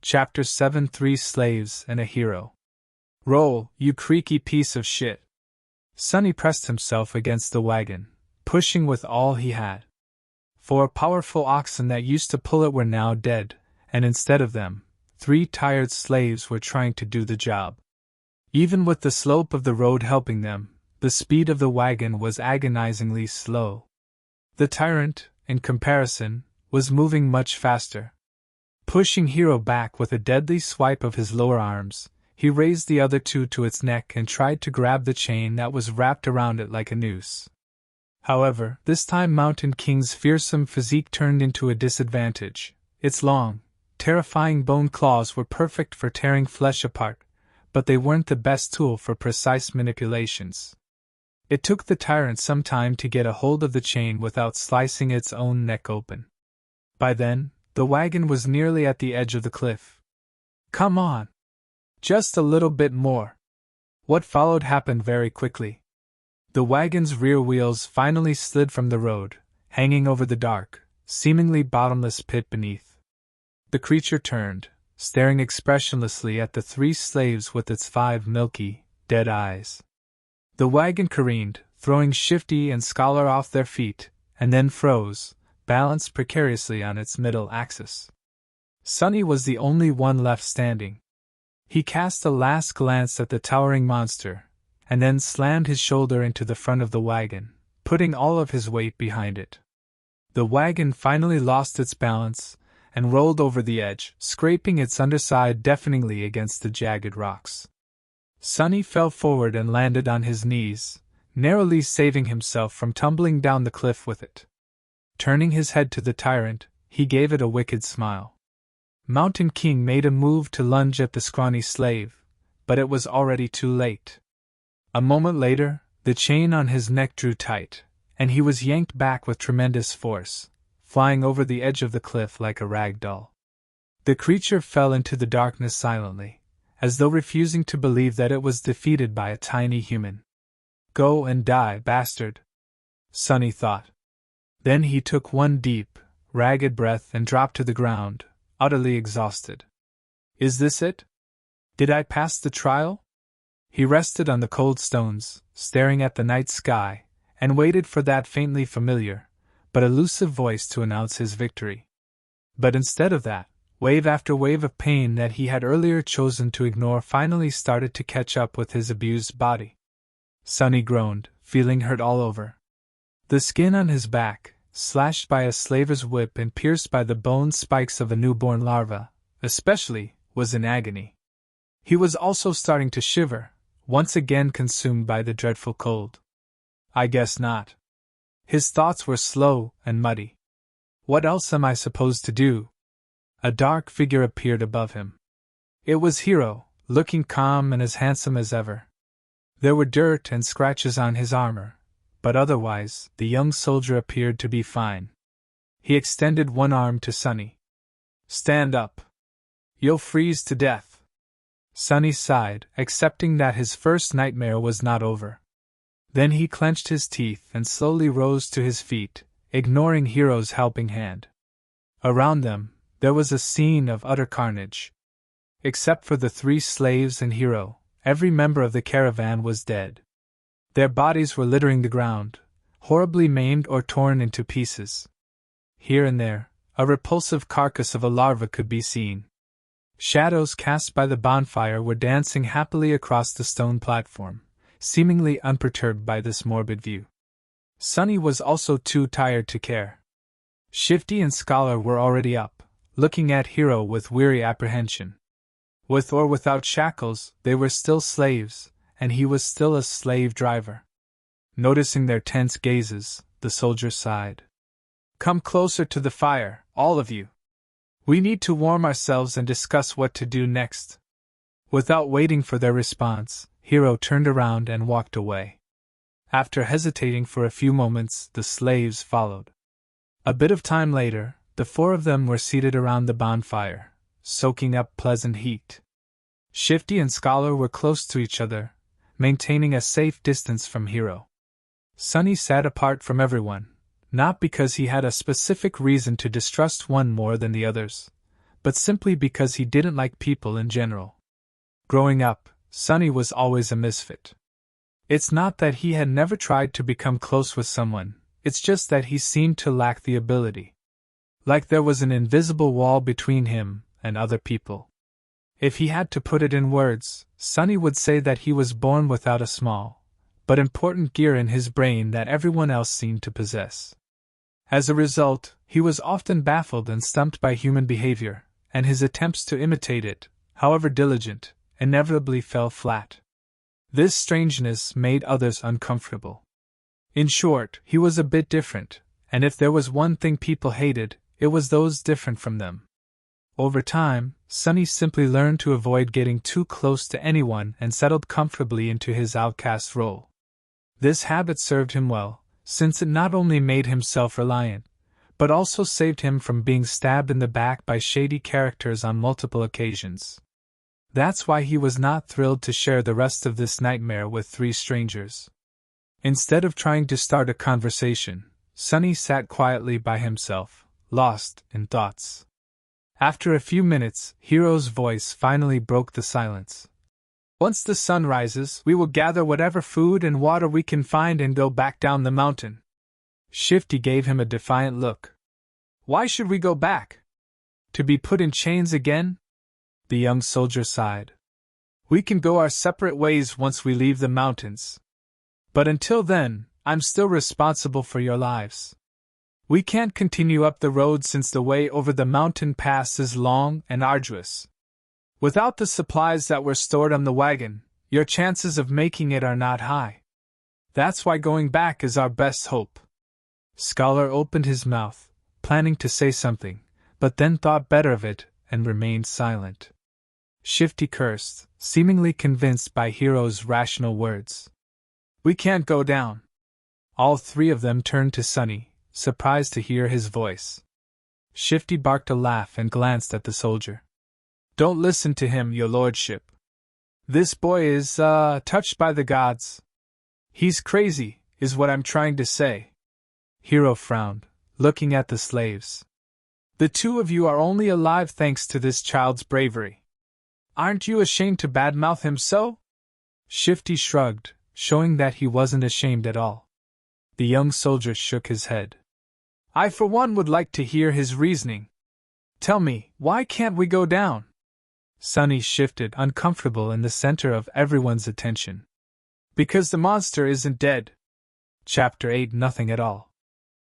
Chapter 7: 3 Slaves and a Hero. Roll, you creaky piece of shit. Sonny pressed himself against the wagon, pushing with all he had. 4 powerful oxen that used to pull it were now dead, and instead of them, 3 tired slaves were trying to do the job. Even with the slope of the road helping them, the speed of the wagon was agonizingly slow. The tyrant, in comparison, was moving much faster. Pushing Hero back with a deadly swipe of his lower arms, he raised the other 2 to its neck and tried to grab the chain that was wrapped around it like a noose. However, this time Mountain King's fearsome physique turned into a disadvantage. Its long, terrifying bone claws were perfect for tearing flesh apart, but they weren't the best tool for precise manipulations. It took the tyrant some time to get a hold of the chain without slicing its own neck open. By then, the wagon was nearly at the edge of the cliff. Come on! Just a little bit more. What followed happened very quickly. The wagon's rear wheels finally slid from the road, hanging over the dark, seemingly bottomless pit beneath. The creature turned, staring expressionlessly at the 3 slaves with its 5 milky, dead eyes. The wagon careened, throwing Shifty and Scholar off their feet, and then froze, balanced precariously on its middle axis. Sonny was the only one left standing. He cast a last glance at the towering monster, and then slammed his shoulder into the front of the wagon, putting all of his weight behind it. The wagon finally lost its balance and rolled over the edge, scraping its underside deafeningly against the jagged rocks. Sonny fell forward and landed on his knees, narrowly saving himself from tumbling down the cliff with it. Turning his head to the tyrant, he gave it a wicked smile. Mountain King made a move to lunge at the scrawny slave, but it was already too late. A moment later, the chain on his neck drew tight, and he was yanked back with tremendous force, flying over the edge of the cliff like a rag doll. The creature fell into the darkness silently, as though refusing to believe that it was defeated by a tiny human. Go and die, bastard, Sonny thought. Then he took one deep, ragged breath and dropped to the ground, utterly exhausted. Is this it? Did I pass the trial? He rested on the cold stones, staring at the night sky, and waited for that faintly familiar, but elusive voice to announce his victory. But instead of that, wave after wave of pain that he had earlier chosen to ignore finally started to catch up with his abused body. Sonny groaned, feeling hurt all over. The skin on his back, slashed by a slaver's whip and pierced by the bone spikes of a newborn larva, especially, was in agony. He was also starting to shiver, once again consumed by the dreadful cold. I guess not. His thoughts were slow and muddy. What else am I supposed to do? A dark figure appeared above him. It was Hero, looking calm and as handsome as ever. There were dirt and scratches on his armor, but otherwise, the young soldier appeared to be fine. He extended one arm to Sonny. Stand up. You'll freeze to death. Sonny sighed, accepting that his first nightmare was not over. Then he clenched his teeth and slowly rose to his feet, ignoring Hero's helping hand. Around them, there was a scene of utter carnage. Except for the 3 slaves and Hero, every member of the caravan was dead. Their bodies were littering the ground, horribly maimed or torn into pieces. Here and there, a repulsive carcass of a larva could be seen. Shadows cast by the bonfire were dancing happily across the stone platform, seemingly unperturbed by this morbid view. Sonny was also too tired to care. Shifty and Scholar were already up, looking at Hero with weary apprehension. With or without shackles, they were still slaves, and he was still a slave driver. Noticing their tense gazes, the soldier sighed. Come closer to the fire, all of you. We need to warm ourselves and discuss what to do next. Without waiting for their response, Hero turned around and walked away. After hesitating for a few moments, the slaves followed. A bit of time later, the 4 of them were seated around the bonfire, soaking up pleasant heat. Shifty and Scholar were close to each other, maintaining a safe distance from Hero. Sonny sat apart from everyone, not because he had a specific reason to distrust one more than the others, but simply because he didn't like people in general. Growing up, Sunny was always a misfit. It's not that he had never tried to become close with someone, it's just that he seemed to lack the ability. Like there was an invisible wall between him and other people. If he had to put it in words, Sunny would say that he was born without a small, but important gear in his brain that everyone else seemed to possess. As a result, he was often baffled and stumped by human behavior, and his attempts to imitate it, however diligent, inevitably fell flat. This strangeness made others uncomfortable. In short, he was a bit different, and if there was one thing people hated, it was those different from them. Over time, Sunny simply learned to avoid getting too close to anyone and settled comfortably into his outcast role. This habit served him well, since it not only made him self-reliant, but also saved him from being stabbed in the back by shady characters on multiple occasions. That's why he was not thrilled to share the rest of this nightmare with 3 strangers. Instead of trying to start a conversation, Sunny sat quietly by himself, lost in thoughts. After a few minutes, Hiro's voice finally broke the silence. Once the sun rises, we will gather whatever food and water we can find and go back down the mountain. Shifty gave him a defiant look. Why should we go back? To be put in chains again? The young soldier sighed. We can go our separate ways once we leave the mountains. But until then, I'm still responsible for your lives. We can't continue up the road since the way over the mountain pass is long and arduous. Without the supplies that were stored on the wagon, your chances of making it are not high. That's why going back is our best hope. Scholar opened his mouth, planning to say something, but then thought better of it and remained silent. Shifty cursed, seemingly convinced by Hiro's rational words. We can't go down. All 3 of them turned to Sunny, surprised to hear his voice. Shifty barked a laugh and glanced at the soldier. Don't listen to him, your lordship. This boy is, touched by the gods. He's crazy, is what I'm trying to say. Hiro frowned, looking at the slaves. The 2 of you are only alive thanks to this child's bravery. Aren't you ashamed to badmouth him so? Shifty shrugged, showing that he wasn't ashamed at all. The young soldier shook his head. I for one would like to hear his reasoning. Tell me, why can't we go down? Sunny shifted, uncomfortable in the center of everyone's attention. Because the monster isn't dead. Chapter 8 Nothing at all.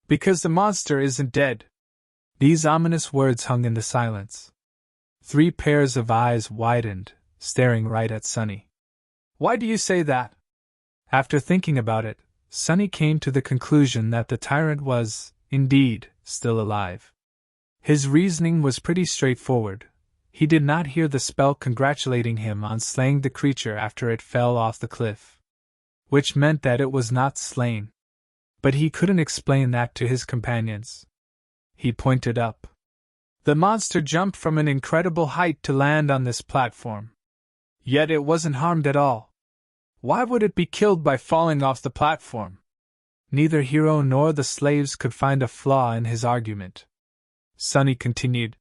Because the monster isn't dead. These ominous words hung in the silence. 3 pairs of eyes widened, staring right at Sunny. Why do you say that? After thinking about it, Sunny came to the conclusion that the tyrant was, indeed, still alive. His reasoning was pretty straightforward. He did not hear the spell congratulating him on slaying the creature after it fell off the cliff, which meant that it was not slain. But he couldn't explain that to his companions. He pointed up. The monster jumped from an incredible height to land on this platform. Yet it wasn't harmed at all. Why would it be killed by falling off the platform? Neither Hiro nor the slaves could find a flaw in his argument. Sunny continued.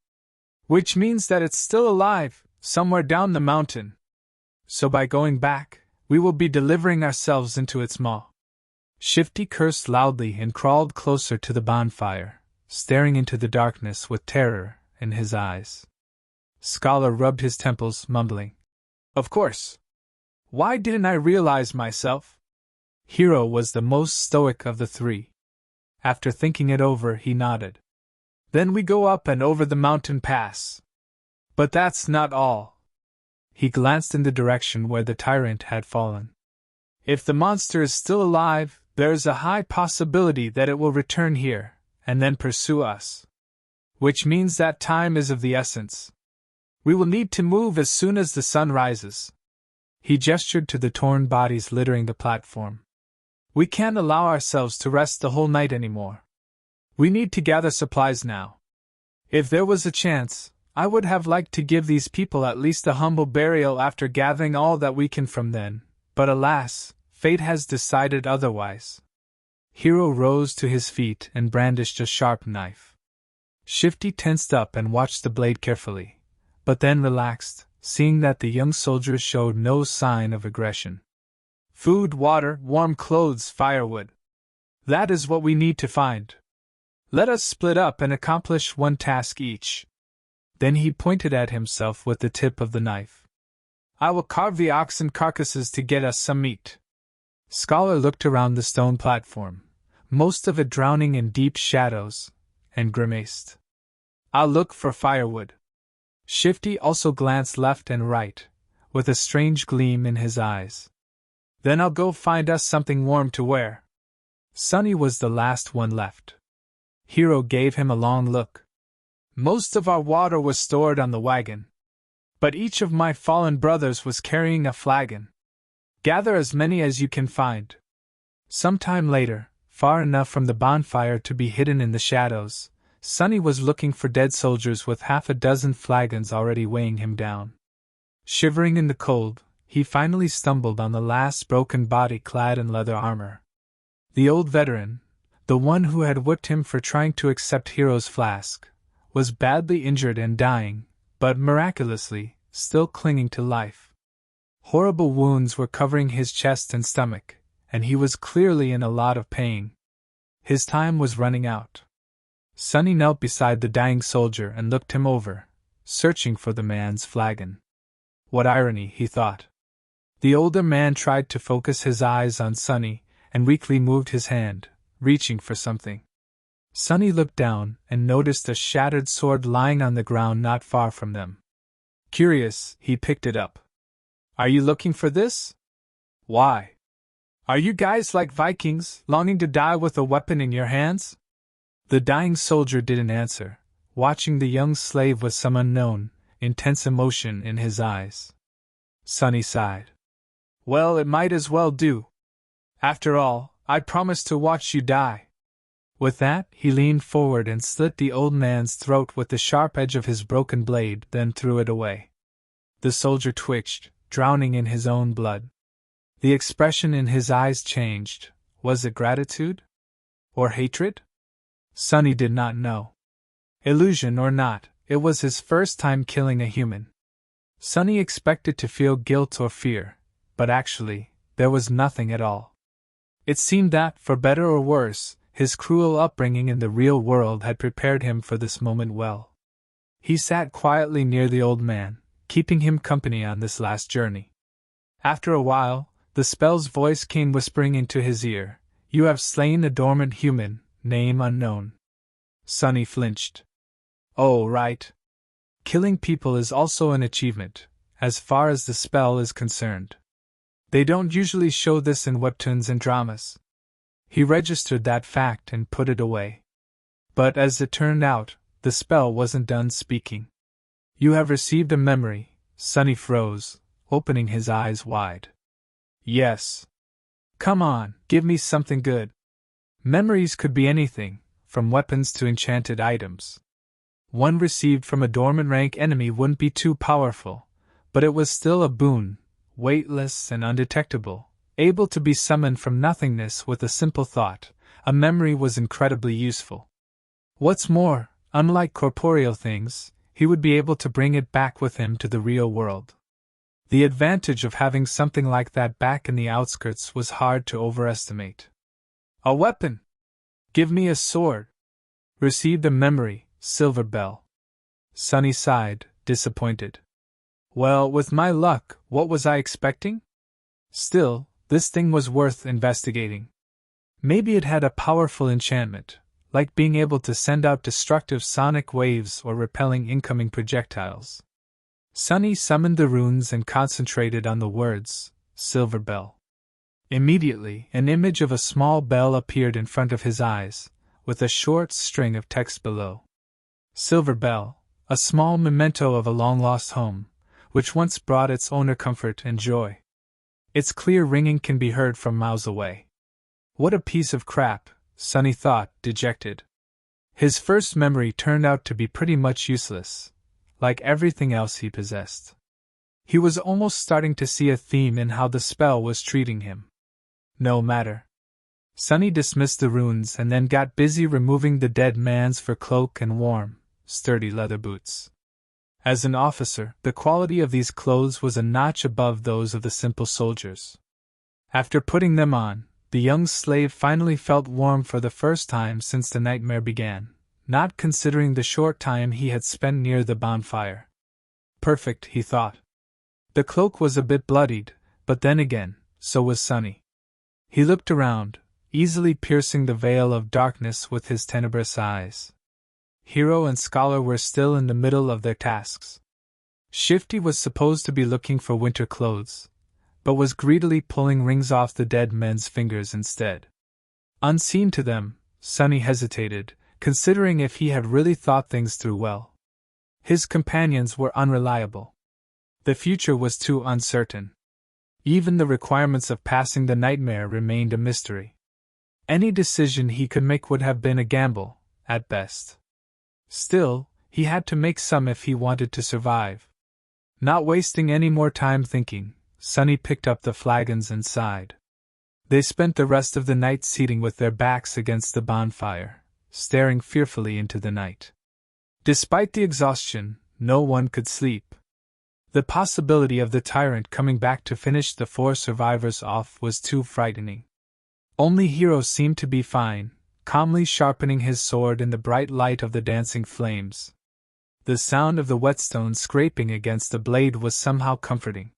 Which means that it's still alive, somewhere down the mountain. So by going back, we will be delivering ourselves into its maw. Shifty cursed loudly and crawled closer to the bonfire, staring into the darkness with terror in his eyes. Scholar rubbed his temples, mumbling. Of course. Why didn't I realize myself? Hiro was the most stoic of the 3. After thinking it over, he nodded. Then we go up and over the mountain pass. But that's not all. He glanced in the direction where the tyrant had fallen. If the monster is still alive, there is a high possibility that it will return here, and then pursue us. Which means that time is of the essence. We will need to move as soon as the sun rises. He gestured to the torn bodies littering the platform. We can't allow ourselves to rest the whole night anymore. We need to gather supplies now. If there was a chance, I would have liked to give these people at least a humble burial after gathering all that we can from them, but alas, fate has decided otherwise. Hiro rose to his feet and brandished a sharp knife. Shifty tensed up and watched the blade carefully, but then relaxed, seeing that the young soldier showed no sign of aggression. Food, water, warm clothes, firewood. That is what we need to find. Let us split up and accomplish one task each. Then he pointed at himself with the tip of the knife. I will carve the oxen carcasses to get us some meat. Scholar looked around the stone platform, most of it drowning in deep shadows, and grimaced. I'll look for firewood. Shifty also glanced left and right, with a strange gleam in his eyes. Then I'll go find us something warm to wear. Sonny was the last one left. Hero gave him a long look. Most of our water was stored on the wagon, but each of my fallen brothers was carrying a flagon. Gather as many as you can find. Some time later, far enough from the bonfire to be hidden in the shadows, Sonny was looking for dead soldiers with half a dozen flagons already weighing him down. Shivering in the cold, he finally stumbled on the last broken body clad in leather armor. The old veteran, the one who had whipped him for trying to accept Hero's flask, was badly injured and dying, but miraculously, still clinging to life. Horrible wounds were covering his chest and stomach, and he was clearly in a lot of pain. His time was running out. Sonny knelt beside the dying soldier and looked him over, searching for the man's flagon. What irony, he thought. The older man tried to focus his eyes on Sonny, and weakly moved his hand, reaching for something. Sonny looked down and noticed a shattered sword lying on the ground not far from them. Curious, he picked it up. Are you looking for this? Why? Are you guys like Vikings, longing to die with a weapon in your hands? The dying soldier didn't answer, watching the young slave with some unknown, intense emotion in his eyes. Sonny sighed. Well, it might as well do. After all, I promised to watch you die. With that, he leaned forward and slit the old man's throat with the sharp edge of his broken blade, then threw it away. The soldier twitched, drowning in his own blood. The expression in his eyes changed. Was it gratitude? Or hatred? Sonny did not know. Illusion or not, it was his first time killing a human. Sonny expected to feel guilt or fear, but actually, there was nothing at all. It seemed that, for better or worse, his cruel upbringing in the real world had prepared him for this moment well. He sat quietly near the old man, keeping him company on this last journey. After a while, the spell's voice came whispering into his ear, You have slain a dormant human, name unknown. Sonny flinched. Oh, right. Killing people is also an achievement, as far as the spell is concerned. They don't usually show this in webtoons and dramas. He registered that fact and put it away. But as it turned out, the spell wasn't done speaking. You have received a memory. Sonny froze, opening his eyes wide. Yes. Come on, give me something good. Memories could be anything, from weapons to enchanted items. One received from a dormant rank enemy wouldn't be too powerful, but it was still a boon, weightless and undetectable. Able to be summoned from nothingness with a simple thought, a memory was incredibly useful. What's more, unlike corporeal things, he would be able to bring it back with him to the real world. The advantage of having something like that back in the outskirts was hard to overestimate. A weapon! Give me a sword! Received a memory, Silver Bell. Sonny sighed, disappointed. Well, with my luck, what was I expecting? Still, this thing was worth investigating. Maybe it had a powerful enchantment, like being able to send out destructive sonic waves or repelling incoming projectiles. Sonny summoned the runes and concentrated on the words, Silver Bell. Immediately, an image of a small bell appeared in front of his eyes, with a short string of text below. Silver Bell, a small memento of a long-lost home, which once brought its owner comfort and joy. Its clear ringing can be heard from miles away. What a piece of crap, Sonny thought, dejected. His first memory turned out to be pretty much useless, like everything else he possessed. He was almost starting to see a theme in how the spell was treating him. No matter. Sonny dismissed the runes and then got busy removing the dead man's fur cloak and warm, sturdy leather boots. As an officer, the quality of these clothes was a notch above those of the simple soldiers. After putting them on, the young slave finally felt warm for the first time since the nightmare began, not considering the short time he had spent near the bonfire. Perfect, he thought. The cloak was a bit bloodied, but then again, so was Sonny. He looked around, easily piercing the veil of darkness with his tenebrous eyes. Hero and Scholar were still in the middle of their tasks. Shifty was supposed to be looking for winter clothes, but was greedily pulling rings off the dead men's fingers instead. Unseen to them, Sonny hesitated, considering if he had really thought things through well. His companions were unreliable. The future was too uncertain. Even the requirements of passing the nightmare remained a mystery. Any decision he could make would have been a gamble, at best. Still, he had to make some if he wanted to survive. Not wasting any more time thinking, Sonny picked up the flagons and sighed. They spent the rest of the night seating with their backs against the bonfire, staring fearfully into the night. Despite the exhaustion, no one could sleep. The possibility of the tyrant coming back to finish the 4 survivors off was too frightening. Only Hero seemed to be fine, calmly sharpening his sword in the bright light of the dancing flames. The sound of the whetstone scraping against the blade was somehow comforting.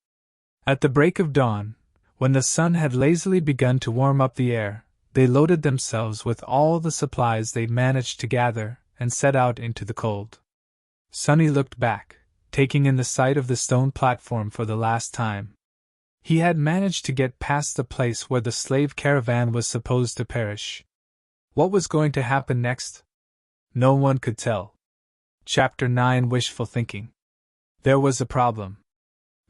At the break of dawn, when the sun had lazily begun to warm up the air, they loaded themselves with all the supplies they'd managed to gather and set out into the cold. Sonny looked back, taking in the sight of the stone platform for the last time. He had managed to get past the place where the slave caravan was supposed to perish. What was going to happen next? No one could tell. Chapter 9: Wishful Thinking. There was a problem.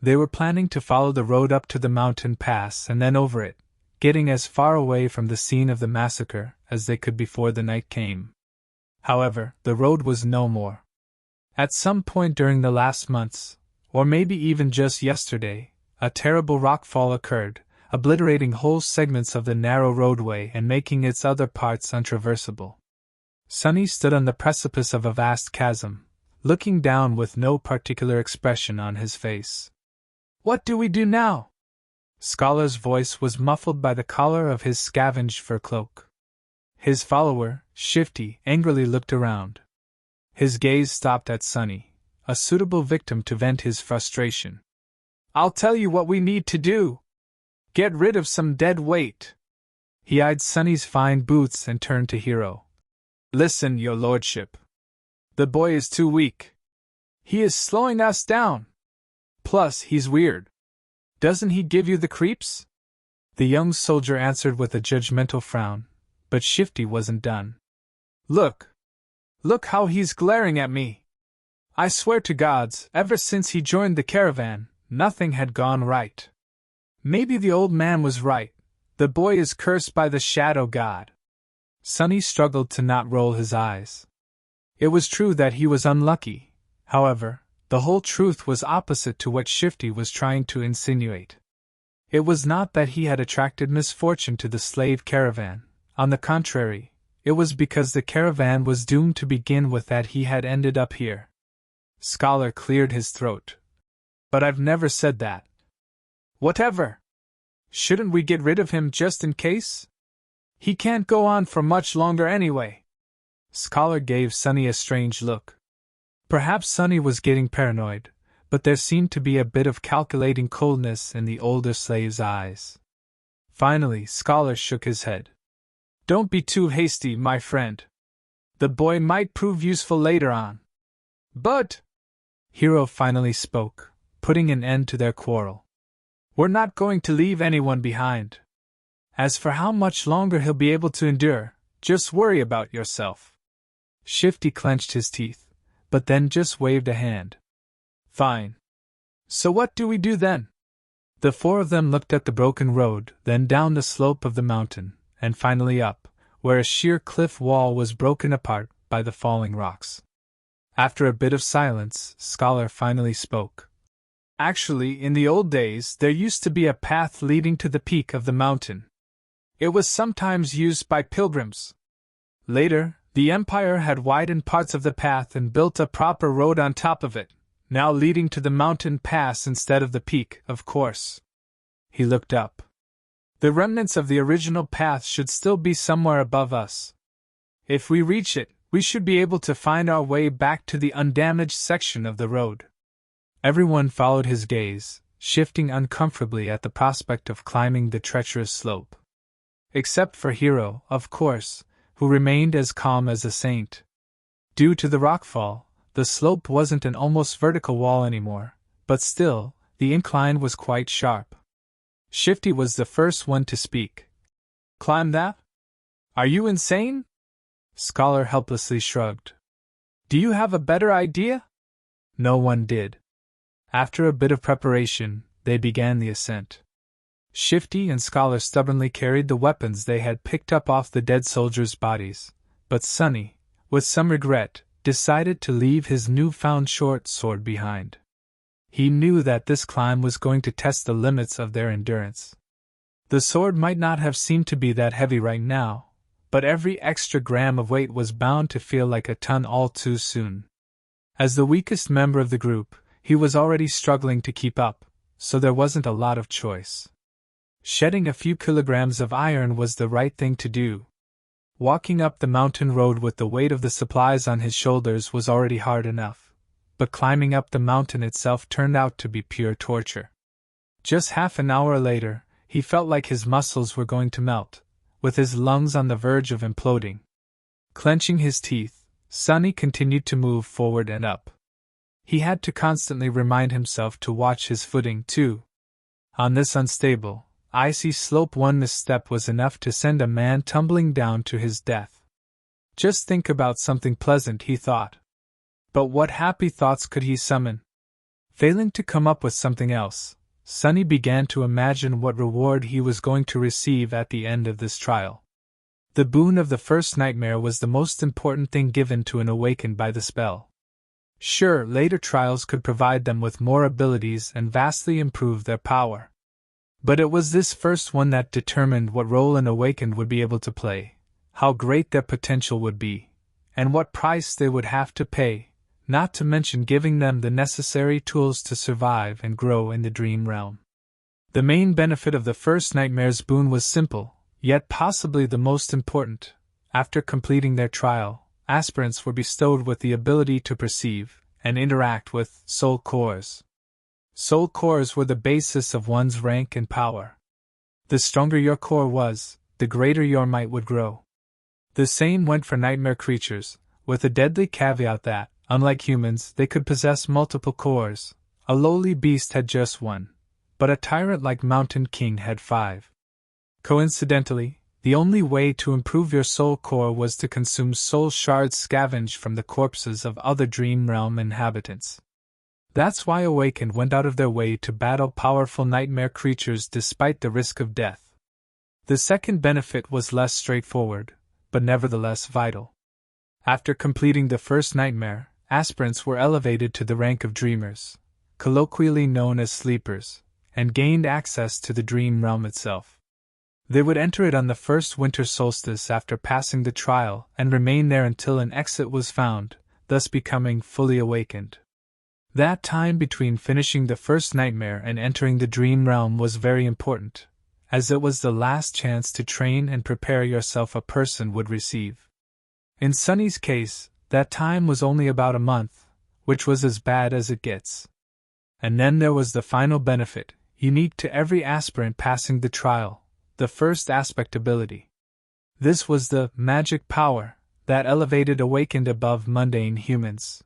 They were planning to follow the road up to the mountain pass and then over it, getting as far away from the scene of the massacre as they could before the night came. However, the road was no more. At some point during the last months, or maybe even just yesterday, a terrible rockfall occurred, obliterating whole segments of the narrow roadway and making its other parts untraversable. Sonny stood on the precipice of a vast chasm, looking down with no particular expression on his face. "What do we do now?" Scholar's voice was muffled by the collar of his scavenged fur cloak. His follower, Shifty, angrily looked around. His gaze stopped at Sonny, a suitable victim to vent his frustration. "I'll tell you what we need to do. Get rid of some dead weight." He eyed Sonny's fine boots and turned to Hero. "Listen, your lordship. The boy is too weak. He is slowing us down. Plus, he's weird. Doesn't he give you the creeps?" The young soldier answered with a judgmental frown, but Shifty wasn't done. Look how he's glaring at me. I swear to gods, ever since he joined the caravan, nothing had gone right. Maybe the old man was right. The boy is cursed by the shadow god." Sonny struggled to not roll his eyes. It was true that he was unlucky. However, the whole truth was opposite to what Shifty was trying to insinuate. It was not that he had attracted misfortune to the slave caravan. On the contrary, it was because the caravan was doomed to begin with that he had ended up here. Scholar cleared his throat. "But I've never said that." "Whatever. Shouldn't we get rid of him just in case? He can't go on for much longer anyway." Scholar gave Sonny a strange look. Perhaps Sonny was getting paranoid, but there seemed to be a bit of calculating coldness in the older slave's eyes. Finally, Scholar shook his head. "Don't be too hasty, my friend. The boy might prove useful later on." "But," Hero finally spoke, putting an end to their quarrel, "we're not going to leave anyone behind. As for how much longer he'll be able to endure, just worry about yourself." Shifty clenched his teeth, but then just waved a hand. "Fine. So what do we do then?" The 4 of them looked at the broken road, then down the slope of the mountain, and finally up, where a sheer cliff wall was broken apart by the falling rocks. After a bit of silence, Scholar finally spoke. "Actually, in the old days, there used to be a path leading to the peak of the mountain. It was sometimes used by pilgrims. Later, The Empire had widened parts of the path and built a proper road on top of it, now leading to the mountain pass instead of the peak, of course. He looked up. The remnants of the original path should still be somewhere above us. If we reach it, we should be able to find our way back to the undamaged section of the road. Everyone followed his gaze, shifting uncomfortably at the prospect of climbing the treacherous slope. Except for Hiro, of course, who remained as calm as a saint. Due to the rockfall, the slope wasn't an almost vertical wall anymore, but still, the incline was quite sharp. Shifty was the first one to speak. "Climb that? Are you insane?" Scholar helplessly shrugged. "Do you have a better idea?" No one did. After a bit of preparation, they began the ascent. Shifty and Scholar stubbornly carried the weapons they had picked up off the dead soldiers' bodies, but Sunny, with some regret, decided to leave his newfound short sword behind. He knew that this climb was going to test the limits of their endurance. The sword might not have seemed to be that heavy right now, but every extra gram of weight was bound to feel like a ton all too soon. As the weakest member of the group, he was already struggling to keep up, so there wasn't a lot of choice. Shedding a few kilograms of iron was the right thing to do. Walking up the mountain road with the weight of the supplies on his shoulders was already hard enough, but climbing up the mountain itself turned out to be pure torture. Just half an hour later, he felt like his muscles were going to melt, with his lungs on the verge of imploding. Clenching his teeth, Sunny continued to move forward and up. He had to constantly remind himself to watch his footing, too. On this unstable, icy slope, one misstep was enough to send a man tumbling down to his death. Just think about something pleasant, he thought. But what happy thoughts could he summon? Failing to come up with something else, Sunny began to imagine what reward he was going to receive at the end of this trial. The boon of the first nightmare was the most important thing given to an awakened by the spell. Sure, later trials could provide them with more abilities and vastly improve their power. But it was this first one that determined what role an awakened would be able to play, how great their potential would be, and what price they would have to pay, not to mention giving them the necessary tools to survive and grow in the dream realm. The main benefit of the first nightmare's boon was simple, yet possibly the most important. After completing their trial, aspirants were bestowed with the ability to perceive and interact with soul cores. Soul cores were the basis of one's rank and power. The stronger your core was, the greater your might would grow. The same went for nightmare creatures, with a deadly caveat that, unlike humans, they could possess multiple cores. A lowly beast had just one, but a tyrant like Mountain King had 5. Coincidentally, the only way to improve your soul core was to consume soul shards scavenged from the corpses of other dream realm inhabitants. That's why Awakened went out of their way to battle powerful nightmare creatures despite the risk of death. The second benefit was less straightforward, but nevertheless vital. After completing the first nightmare, aspirants were elevated to the rank of dreamers, colloquially known as sleepers, and gained access to the dream realm itself. They would enter it on the first winter solstice after passing the trial and remain there until an exit was found, thus becoming fully awakened. That time between finishing the first nightmare and entering the dream realm was very important, as it was the last chance to train and prepare yourself a person would receive. In Sunny's case, that time was only about a month, which was as bad as it gets. And then there was the final benefit, unique to every aspirant passing the trial, the first aspect ability. This was the magic power that elevated Awakened above mundane humans.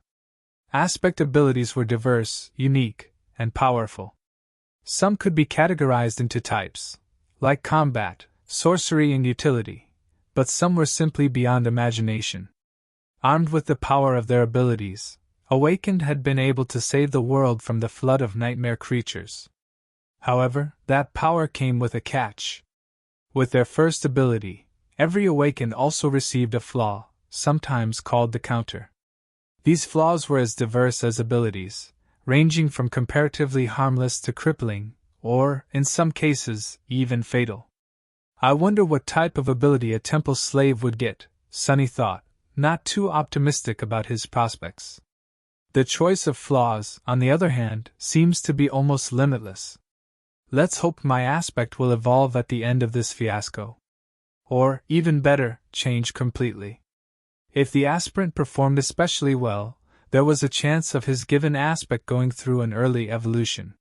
Aspect abilities were diverse, unique, and powerful. Some could be categorized into types, like combat, sorcery, and utility, but some were simply beyond imagination. Armed with the power of their abilities, Awakened had been able to save the world from the flood of nightmare creatures. However, that power came with a catch. With their first ability, every Awakened also received a flaw, sometimes called the counter. These flaws were as diverse as abilities, ranging from comparatively harmless to crippling, or, in some cases, even fatal. I wonder what type of ability a temple slave would get, Sunny thought, not too optimistic about his prospects. The choice of flaws, on the other hand, seems to be almost limitless. Let's hope my aspect will evolve at the end of this fiasco. Or, even better, change completely. If the aspirant performed especially well, there was a chance of his given aspect going through an early evolution.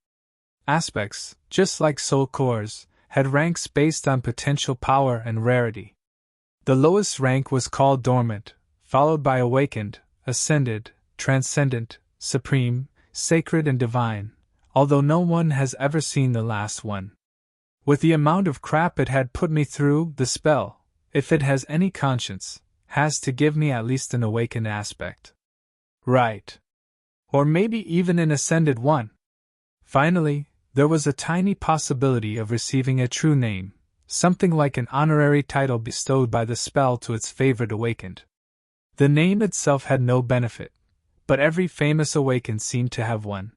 Aspects, just like soul cores, had ranks based on potential power and rarity. The lowest rank was called dormant, followed by awakened, ascended, transcendent, supreme, sacred, and divine, although no one has ever seen the last one. With the amount of crap it had put me through, the spell, if it has any conscience, has to give me at least an awakened aspect. Right. Or maybe even an ascended one. Finally, there was a tiny possibility of receiving a true name, something like an honorary title bestowed by the spell to its favorite awakened. The name itself had no benefit, but every famous awakened seemed to have one.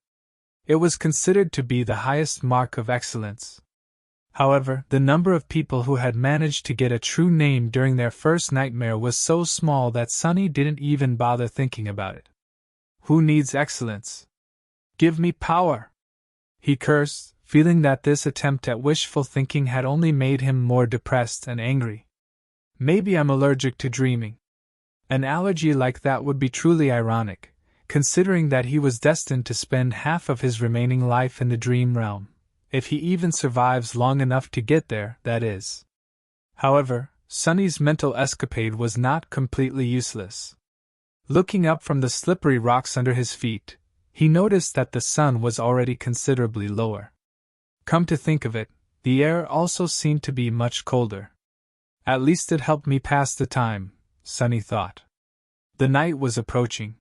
It was considered to be the highest mark of excellence. However, the number of people who had managed to get a true name during their first nightmare was so small that Sunny didn't even bother thinking about it. Who needs excellence? Give me power! He cursed, feeling that this attempt at wishful thinking had only made him more depressed and angry. Maybe I'm allergic to dreaming. An allergy like that would be truly ironic, considering that he was destined to spend half of his remaining life in the dream realm. If he even survives long enough to get there, that is. However, Sunny's mental escapade was not completely useless. Looking up from the slippery rocks under his feet, he noticed that the sun was already considerably lower. Come to think of it, the air also seemed to be much colder. At least it helped me pass the time, Sunny thought. The night was approaching.